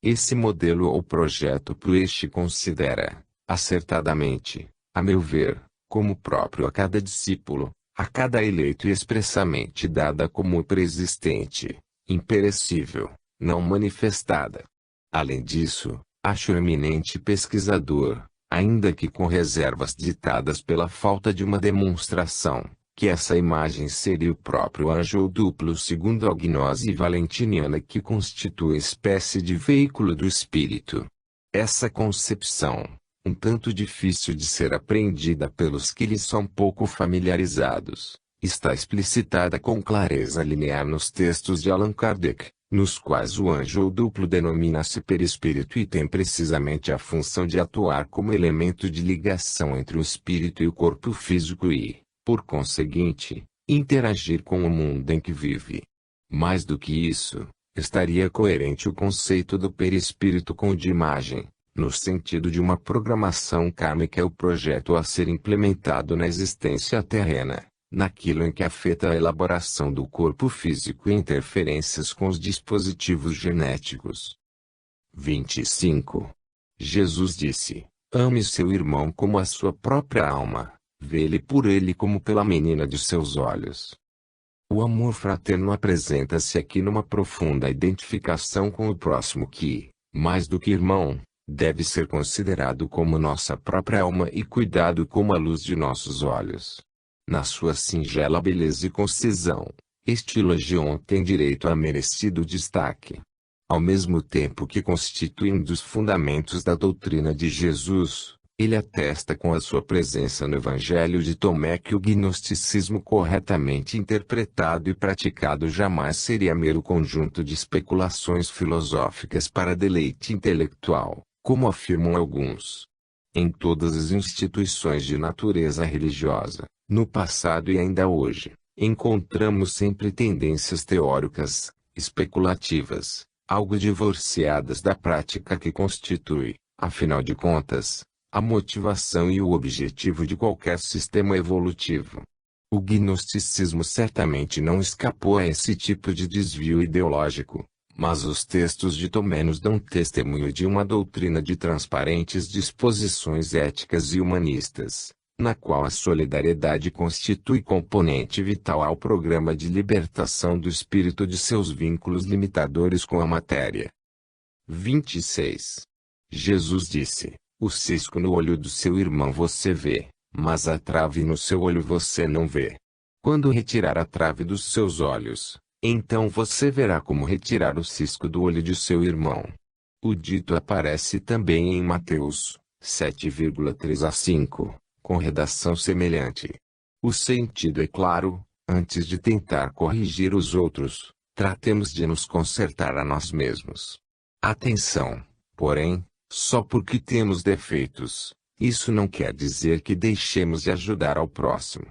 Esse modelo ou projeto Pruitt considera, acertadamente, a meu ver, como próprio a cada discípulo, a cada eleito e expressamente dada como preexistente, imperecível, não manifestada. Além disso, acho eminente pesquisador, ainda que com reservas ditadas pela falta de uma demonstração, que essa imagem seria o próprio anjo ou duplo segundo a gnose valentiniana que constitui espécie de veículo do espírito. Essa concepção, um tanto difícil de ser apreendida pelos que lhes são pouco familiarizados, está explicitada com clareza linear nos textos de Allan Kardec, nos quais o anjo ou duplo denomina-se perispírito e tem precisamente a função de atuar como elemento de ligação entre o espírito e o corpo físico e, por conseguinte, interagir com o mundo em que vive. Mais do que isso, estaria coerente o conceito do perispírito com o de imagem, no sentido de uma programação kármica ou projeto a ser implementado na existência terrena, naquilo em que afeta a elaboração do corpo físico e interferências com os dispositivos genéticos. 25. Jesus disse: ame seu irmão como a sua própria alma, vê-lhe por ele como pela menina de seus olhos. O amor fraterno apresenta-se aqui numa profunda identificação com o próximo que, mais do que irmão, deve ser considerado como nossa própria alma e cuidado como a luz de nossos olhos. Na sua singela beleza e concisão, este elogio tem direito a merecido destaque. Ao mesmo tempo que constitui um dos fundamentos da doutrina de Jesus, ele atesta com a sua presença no Evangelho de Tomé que o gnosticismo corretamente interpretado e praticado jamais seria mero conjunto de especulações filosóficas para deleite intelectual, como afirmam alguns. Em todas as instituições de natureza religiosa, no passado e ainda hoje, encontramos sempre tendências teóricas, especulativas, algo divorciadas da prática que constitui, afinal de contas, a motivação e o objetivo de qualquer sistema evolutivo. O gnosticismo certamente não escapou a esse tipo de desvio ideológico, mas os textos de Tomé nos dão testemunho de uma doutrina de transparentes disposições éticas e humanistas, na qual a solidariedade constitui componente vital ao programa de libertação do espírito de seus vínculos limitadores com a matéria. 26. Jesus disse: o cisco no olho do seu irmão você vê, mas a trave no seu olho você não vê. Quando retirar a trave dos seus olhos, então você verá como retirar o cisco do olho de seu irmão. O dito aparece também em Mateus 7,3 a 5. Com redação semelhante. O sentido é claro: antes de tentar corrigir os outros, tratemos de nos consertar a nós mesmos. Atenção, porém, só porque temos defeitos, isso não quer dizer que deixemos de ajudar ao próximo.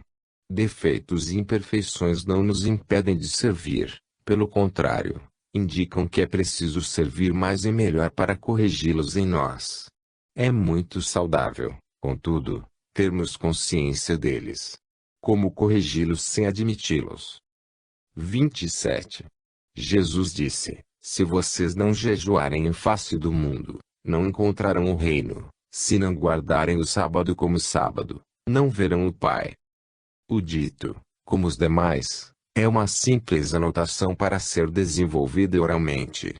Defeitos e imperfeições não nos impedem de servir, pelo contrário, indicam que é preciso servir mais e melhor para corrigi-los em nós. É muito saudável, contudo, termos consciência deles. Como corrigi-los sem admiti-los? 27. Jesus disse: se vocês não jejuarem em face do mundo, não encontrarão o reino. Se não guardarem o sábado como sábado, não verão o Pai. O dito, como os demais, é uma simples anotação para ser desenvolvida oralmente.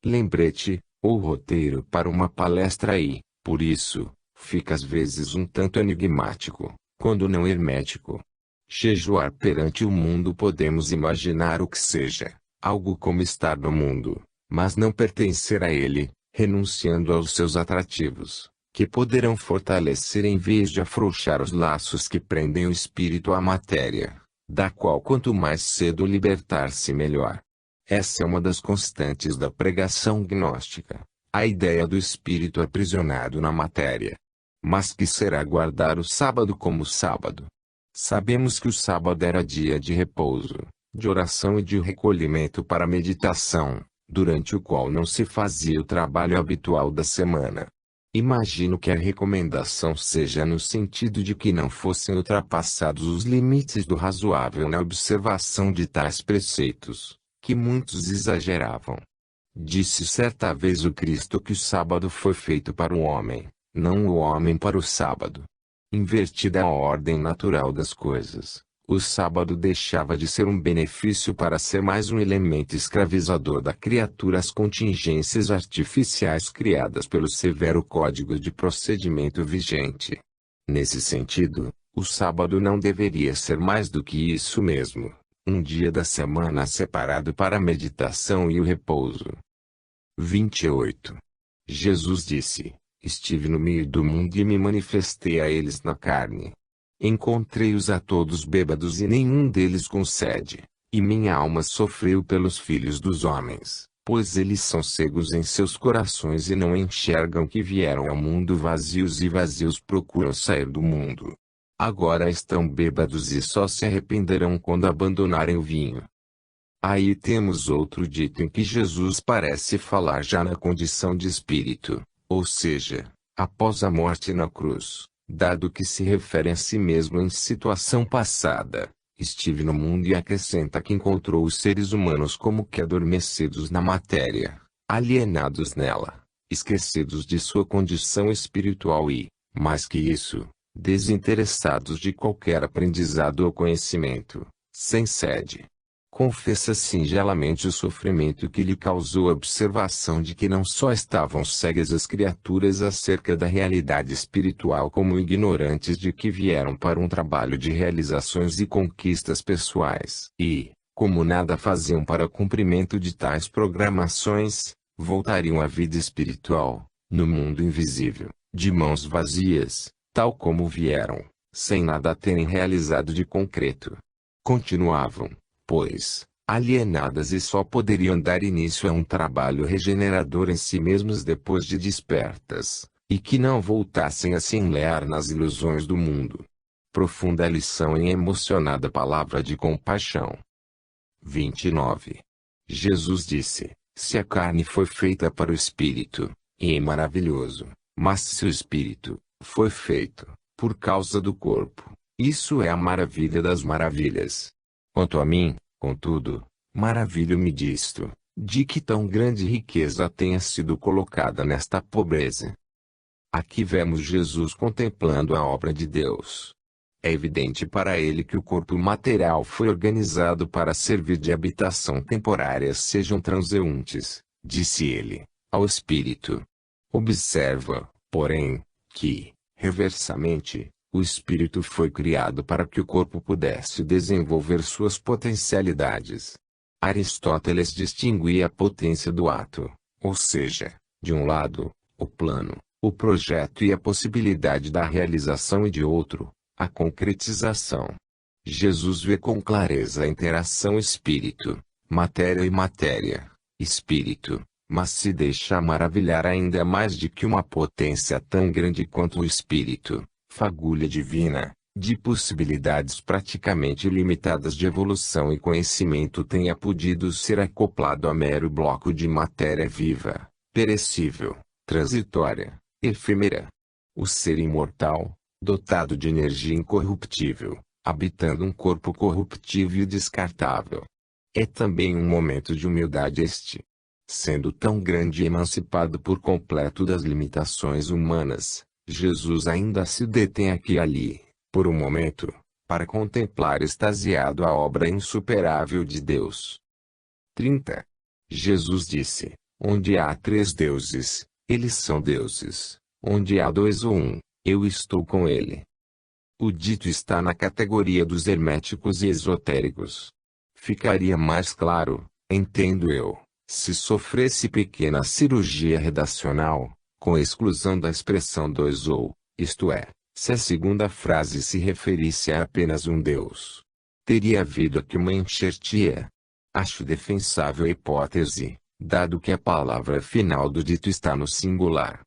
Lembrete, ou roteiro para uma palestra e, por isso, fica às vezes um tanto enigmático, quando não hermético. Jejuar perante o mundo podemos imaginar o que seja, algo como estar no mundo, mas não pertencer a ele, renunciando aos seus atrativos, que poderão fortalecer em vez de afrouxar os laços que prendem o espírito à matéria, da qual quanto mais cedo libertar-se melhor. Essa é uma das constantes da pregação gnóstica, a ideia do espírito aprisionado na matéria. Mas que será guardar o sábado como sábado? Sabemos que o sábado era dia de repouso, de oração e de recolhimento para meditação, durante o qual não se fazia o trabalho habitual da semana. Imagino que a recomendação seja no sentido de que não fossem ultrapassados os limites do razoável na observação de tais preceitos, que muitos exageravam. Disse certa vez o Cristo que o sábado foi feito para o homem, não o homem para o sábado. Invertida a ordem natural das coisas, o sábado deixava de ser um benefício para ser mais um elemento escravizador da criatura às contingências artificiais criadas pelo severo código de procedimento vigente. Nesse sentido, o sábado não deveria ser mais do que isso mesmo, um dia da semana separado para a meditação e o repouso. 28. Jesus disse: Estive no meio do mundo e me manifestei a eles na carne. Encontrei-os a todos bêbados e nenhum deles com sede, e minha alma sofreu pelos filhos dos homens, pois eles são cegos em seus corações e não enxergam que vieram ao mundo vazios e vazios procuram sair do mundo. Agora estão bêbados e só se arrependerão quando abandonarem o vinho. Aí temos outro dito em que Jesus parece falar já na condição de espírito, ou seja, após a morte na cruz, dado que se refere a si mesmo em situação passada. Estive no mundo e acrescenta que encontrou os seres humanos como que adormecidos na matéria, alienados nela, esquecidos de sua condição espiritual e, mais que isso, desinteressados de qualquer aprendizado ou conhecimento, sem sede. Confessa singelamente o sofrimento que lhe causou a observação de que não só estavam cegas as criaturas acerca da realidade espiritual como ignorantes de que vieram para um trabalho de realizações e conquistas pessoais e, como nada faziam para o cumprimento de tais programações, voltariam à vida espiritual, no mundo invisível, de mãos vazias, tal como vieram, sem nada terem realizado de concreto. Continuavam, pois, alienadas e só poderiam dar início a um trabalho regenerador em si mesmos depois de despertas, e que não voltassem a se enlear nas ilusões do mundo. Profunda lição em emocionada palavra de compaixão. 29. Jesus disse: Se a carne foi feita para o espírito, é maravilhoso, mas se o espírito foi feito por causa do corpo, isso é a maravilha das maravilhas. Quanto a mim, contudo, maravilho-me disto, de que tão grande riqueza tenha sido colocada nesta pobreza. Aqui vemos Jesus contemplando a obra de Deus. É evidente para ele que o corpo material foi organizado para servir de habitação temporária, sejam transeuntes, disse ele, ao espírito. Observa, porém, que, reversamente, o espírito foi criado para que o corpo pudesse desenvolver suas potencialidades. Aristóteles distinguia a potência do ato, ou seja, de um lado, o plano, o projeto e a possibilidade da realização e de outro, a concretização. Jesus vê com clareza a interação espírito, matéria e matéria, espírito, mas se deixa maravilhar ainda mais de que uma potência tão grande quanto o espírito, fagulha divina, de possibilidades praticamente ilimitadas de evolução e conhecimento tenha podido ser acoplado a mero bloco de matéria viva, perecível, transitória, efêmera. O ser imortal, dotado de energia incorruptível, habitando um corpo corruptível e descartável. É também um momento de humildade este. Sendo tão grande e emancipado por completo das limitações humanas, Jesus ainda se detém aqui e ali, por um momento, para contemplar extasiado a obra insuperável de Deus. 30. Jesus disse: Onde há 3 deuses, eles são deuses. Onde há 2 ou 1, eu estou com ele. O dito está na categoria dos herméticos e esotéricos. Ficaria mais claro, entendo eu, se sofresse pequena cirurgia redacional, com exclusão da expressão 2 ou, isto é, se a segunda frase se referisse a apenas um Deus. Teria havido aqui uma enxertia. Acho defensável a hipótese, dado que a palavra final do dito está no singular.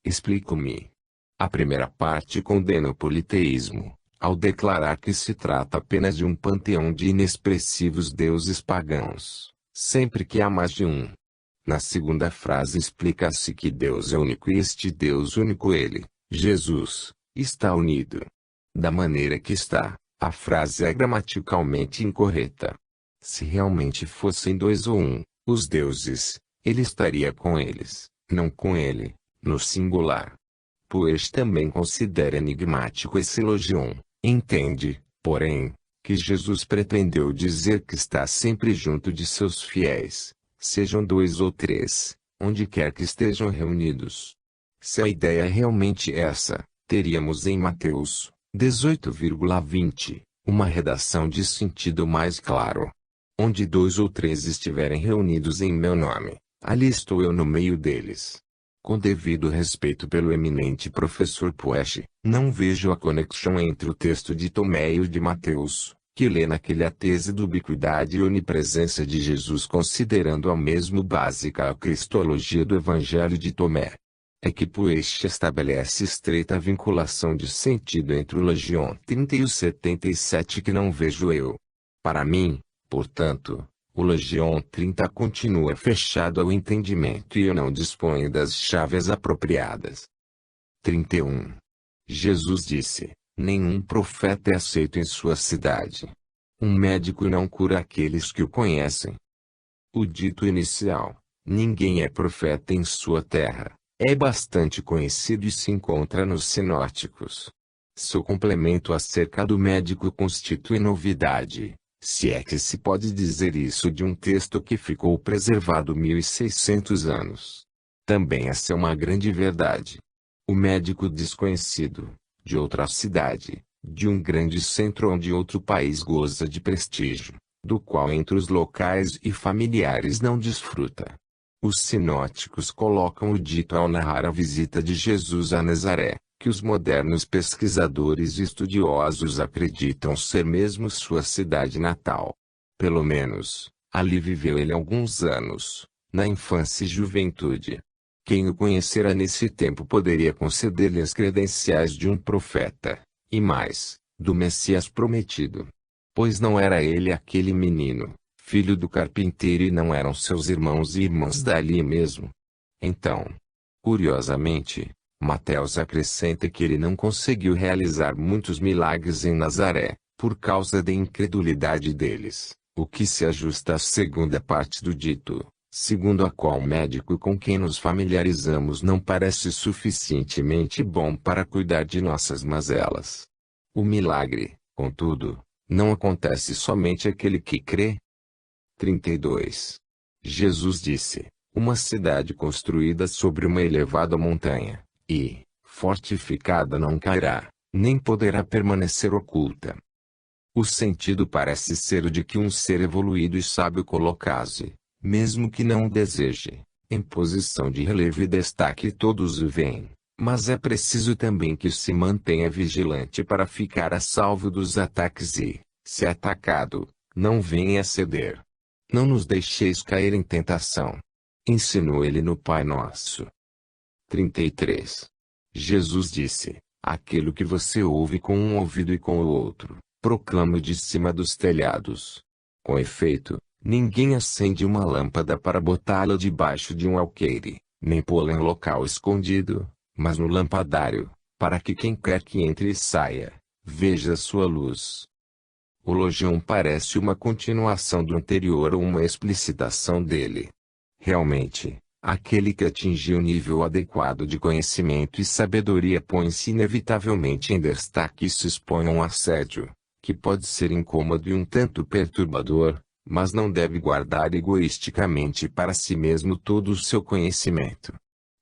Explico-me. A primeira parte condena o politeísmo, ao declarar que se trata apenas de um panteão de inexpressivos deuses pagãos, sempre que há mais de um. Na segunda frase explica-se que Deus é único e este Deus único ele, Jesus, está unido. Da maneira que está, a frase é gramaticalmente incorreta. Se realmente fossem dois ou um, os deuses, ele estaria com eles, não com ele, no singular. Pois também considera enigmático esse logion, entende, porém, que Jesus pretendeu dizer que está sempre junto de seus fiéis, sejam dois ou três, onde quer que estejam reunidos. Se a ideia é realmente essa, teríamos em Mateus 18,20, uma redação de sentido mais claro. Onde dois ou três estiverem reunidos em meu nome, ali estou eu no meio deles. Com devido respeito pelo eminente professor Puech, não vejo a conexão entre o texto de Tomé e o de Mateus, que lê naquele a tese da ubiquidade e onipresença de Jesus considerando ao mesmo básica a cristologia do Evangelho de Tomé. É que Puech estabelece estreita vinculação de sentido entre o Legion 30 e o 77 que não vejo eu. Para mim, portanto, o Legion 30 continua fechado ao entendimento e eu não disponho das chaves apropriadas. 31. Jesus disse, nenhum profeta é aceito em sua cidade. Um médico não cura aqueles que o conhecem. O dito inicial, ninguém é profeta em sua terra, é bastante conhecido e se encontra nos sinóticos. Seu complemento acerca do médico constitui novidade, se é que se pode dizer isso de um texto que ficou preservado 1600 anos. Também essa é uma grande verdade. O médico desconhecido, de outra cidade, de um grande centro onde outro país goza de prestígio, do qual entre os locais e familiares não desfruta. Os sinóticos colocam o dito ao narrar a visita de Jesus a Nazaré, que os modernos pesquisadores e estudiosos acreditam ser mesmo sua cidade natal. Pelo menos, ali viveu ele alguns anos, na infância e juventude. Quem o conhecera nesse tempo poderia conceder-lhe as credenciais de um profeta, e mais, do Messias prometido. Pois não era ele aquele menino, filho do carpinteiro e não eram seus irmãos e irmãs dali mesmo. Então, curiosamente, Mateus acrescenta que ele não conseguiu realizar muitos milagres em Nazaré, por causa da incredulidade deles, o que se ajusta à segunda parte do dito, segundo a qual o médico com quem nos familiarizamos não parece suficientemente bom para cuidar de nossas mazelas. O milagre, contudo, não acontece somente àquele que crê. 32. Jesus disse, uma cidade construída sobre uma elevada montanha, e, fortificada não cairá, nem poderá permanecer oculta. O sentido parece ser o de que um ser evoluído e sábio colocasse, mesmo que não o deseje, em posição de relevo e destaque todos o veem, mas é preciso também que se mantenha vigilante para ficar a salvo dos ataques e, se atacado, não venha a ceder. Não nos deixeis cair em tentação. Ensinou ele no Pai Nosso. 33. Jesus disse, aquilo que você ouve com um ouvido e com o outro, proclamo de cima dos telhados. Com efeito, ninguém acende uma lâmpada para botá-la debaixo de um alqueire, nem pô-la em local escondido, mas no lampadário, para que quem quer que entre e saia, veja sua luz. O logion parece uma continuação do anterior ou uma explicitação dele. Realmente, aquele que atingiu o nível adequado de conhecimento e sabedoria põe-se inevitavelmente em destaque e se expõe a um assédio, que pode ser incômodo e um tanto perturbador, mas não deve guardar egoisticamente para si mesmo todo o seu conhecimento.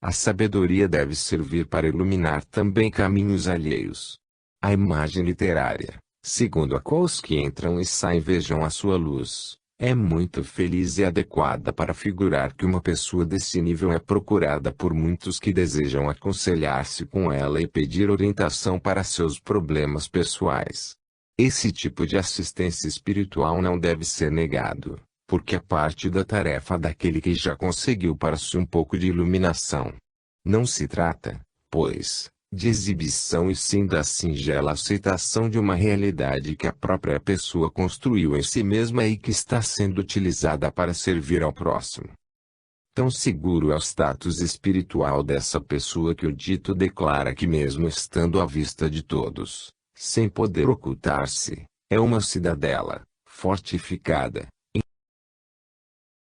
A sabedoria deve servir para iluminar também caminhos alheios. A imagem literária, segundo a qual os que entram e saem vejam a sua luz, é muito feliz e adequada para figurar que uma pessoa desse nível é procurada por muitos que desejam aconselhar-se com ela e pedir orientação para seus problemas pessoais. Esse tipo de assistência espiritual não deve ser negado, porque é parte da tarefa daquele que já conseguiu para si um pouco de iluminação. Não se trata, pois, de exibição e sim da singela aceitação de uma realidade que a própria pessoa construiu em si mesma e que está sendo utilizada para servir ao próximo. Tão seguro é o status espiritual dessa pessoa que o dito declara que mesmo estando à vista de todos, sem poder ocultar-se, é uma cidadela, fortificada,